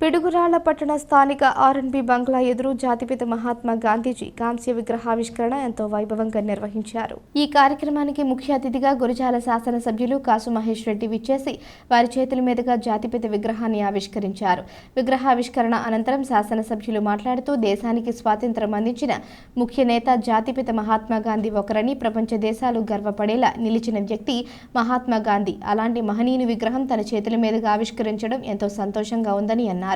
పిడుగురాళ్ల పట్టణ స్థానిక ఆర్ఎన్బి బంగ్లా ఎదురు జాతిపిత మహాత్మా గాంధీజీ కాంస్య విగ్రహావిష్కరణ ఎంతో వైభవంగా నిర్వహించారు. ఈ కార్యక్రమానికి ముఖ్య అతిథిగా గురజాల శాసనసభ్యులు కాసు మహేష్ రెడ్డి విచ్చేసి వారి చేతుల మీదుగా జాతిపిత విగ్రహాన్ని ఆవిష్కరించారు. విగ్రహావిష్కరణ అనంతరం శాసనసభ్యులు మాట్లాడుతూ దేశానికి స్వాతంత్ర్యం అందించిన ముఖ్య నేత జాతిపిత మహాత్మా గాంధీ ఒకరని, ప్రపంచ దేశాలు గర్వపడేలా నిలిచిన వ్యక్తి మహాత్మా గాంధీ. అలాంటి మహనీయుని విగ్రహం తన చేతుల మీదుగా ఆవిష్కరించడం ఎంతో సంతోషంగా ఉందని అన్నారు.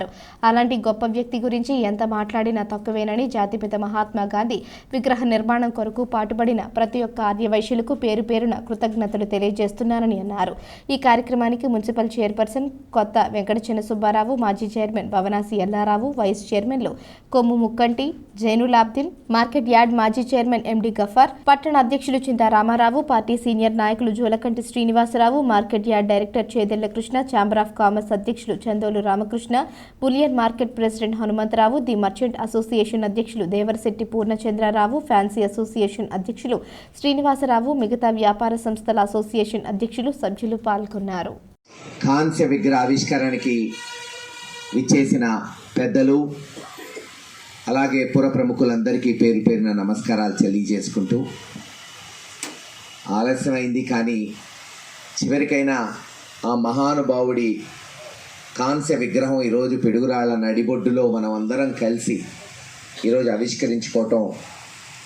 అలాంటి గొప్ప వ్యక్తి గురించి ఎంత మాట్లాడినా తక్కువేనని, జాతిపిత మహాత్మా గాంధీ విగ్రహ నిర్మాణం కొరకు పాటుపడిన ప్రతి ఒక్క ఆర్యవైశ్యులకు పేరు పేరున కృతజ్ఞతలు తెలియజేస్తున్నారని అన్నారు. ఈ కార్యక్రమానికి మున్సిపల్ చైర్పర్సన్ కొత్త వెంకట చిన్న సుబ్బారావు, మాజీ చైర్మన్ భవనాసి ఎల్లారావు, వైస్ చైర్మన్లు కొమ్ము ముక్కంటి, జైనులాబ్దిన్, మార్కెట్ యార్డ్ మాజీ చైర్మన్ ఎండి గఫార్, పట్టణ అధ్యక్షులు చింతా రామారావు, పార్టీ సీనియర్ నాయకులు Julakanti Srinivasarao, market yard director Chedella Krishna, chamber of commerce అధ్యక్షులు Chandolu Ramakrishna, bullion market president Hanumantharao, the merchant association అధ్యక్షులు దేవరశెట్టి పూర్ణచంద్రరావు, ఫ్యాన్సీ అసోసియేషన్ అధ్యక్షులు శ్రీనివాసరావు, మిగతా వ్యాపార సంస్థల అసోసియేషన్ అధ్యక్షులు, సభ్యులు పాల్గొన్నారు. కాంస్య విగ్రహ ఆవిష్కరణకి విచ్చేసిన పెద్దలు, అలాగే పుర ప్రముఖులందరికీ పేరు పేరున నమస్కారాలు తెలియజేసుకుంటూ, ఆలస్యమైంది కానీ చివరికైనా ఆ మహానుభావుడి కాంస్య విగ్రహం ఈరోజు పిడుగురాళ్ళ నడిబొడ్డులో మనం అందరం కలిసి ఈరోజు ఆవిష్కరించుకోవటం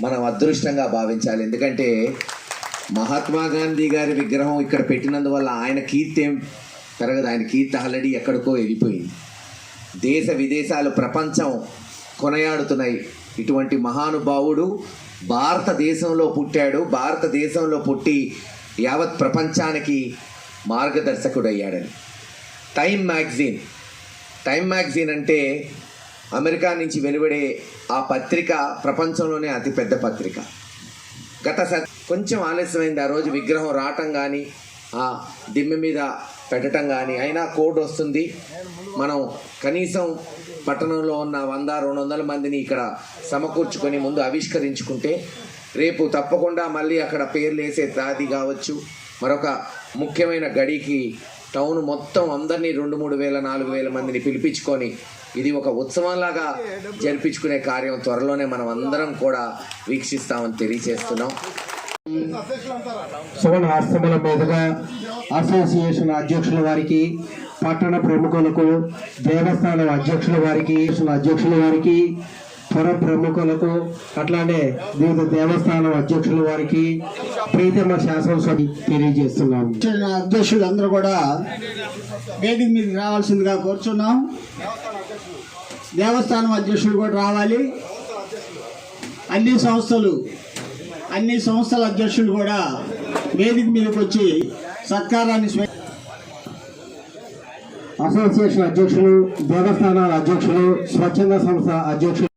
మనం అదృష్టంగా భావించాలి. ఎందుకంటే మహాత్మా గాంధీ గారి విగ్రహం ఇక్కడ పెట్టినందువల్ల ఆయన కీర్తి ఏం పెరగదు. ఆయన కీర్తి ఆల్రెడీ ఎక్కడికో వెళ్ళిపోయింది. దేశ విదేశాలు, ప్రపంచం కొనయాడుతున్నాయి. ఇటువంటి మహానుభావుడు భారతదేశంలో పుట్టాడు, భారతదేశంలో పుట్టి యావత్ ప్రపంచానికి మార్గదర్శకుడు అయ్యాడని. టైమ్ మ్యాగజైన్ అంటే అమెరికా నుంచి వెలువడే ఆ పత్రిక ప్రపంచంలోనే అతిపెద్ద పత్రిక. కొంచెం ఆలస్యమైంది ఆ రోజు విగ్రహం రావటం కానీ, ఆ దిమ్మె మీద పెట్టడం కానీ. అయినా కోడ్ వస్తుంది. మనం కనీసం పట్టణంలో ఉన్న 100-200 మందిని ఇక్కడ సమకూర్చుకొని ముందు ఆవిష్కరించుకుంటే రేపు తప్పకుండా మళ్ళీ అక్కడ పేర్లు వేసే తాది కావచ్చు, మరొక ముఖ్యమైన గడికి టౌన్ మొత్తం అందరినీ 2-3 వేల 4 వేల మందిని పిలిపించుకొని ఇది ఒక ఉత్సవంలాగా జరిపించుకునే కార్యం త్వరలోనే మనం అందరం కూడా వీక్షిస్తామని తెలియజేస్తున్నాం. సువర్ణ హస్తముల మీదుగా అసోసియేషన్ అధ్యక్షుల వారికి, పట్టణ ప్రముఖులకు, దేవస్థానం అధ్యక్షుల వారికి, పుర ప్రముఖులకు, అట్లానే వివిధ దేవస్థానం అధ్యక్షుల వారికి ప్రీతమ శాసనసభ తెలియజేస్తున్నాం. అధ్యక్షులు అందరూ కూడా వేదిక మీదకి రావాల్సిందిగా కోరుచున్నాం. దేవస్థానం అధ్యక్షులు కూడా రావాలి. అన్ని సంస్థల అధ్యక్షులు కూడా వేదిక మీదకి వచ్చి సత్కారాన్ని అసోసియేషన్ అధ్యక్షులు, దేవస్థానాల అధ్యక్షులు, స్వచ్ఛంద సంస్థ అధ్యక్షులు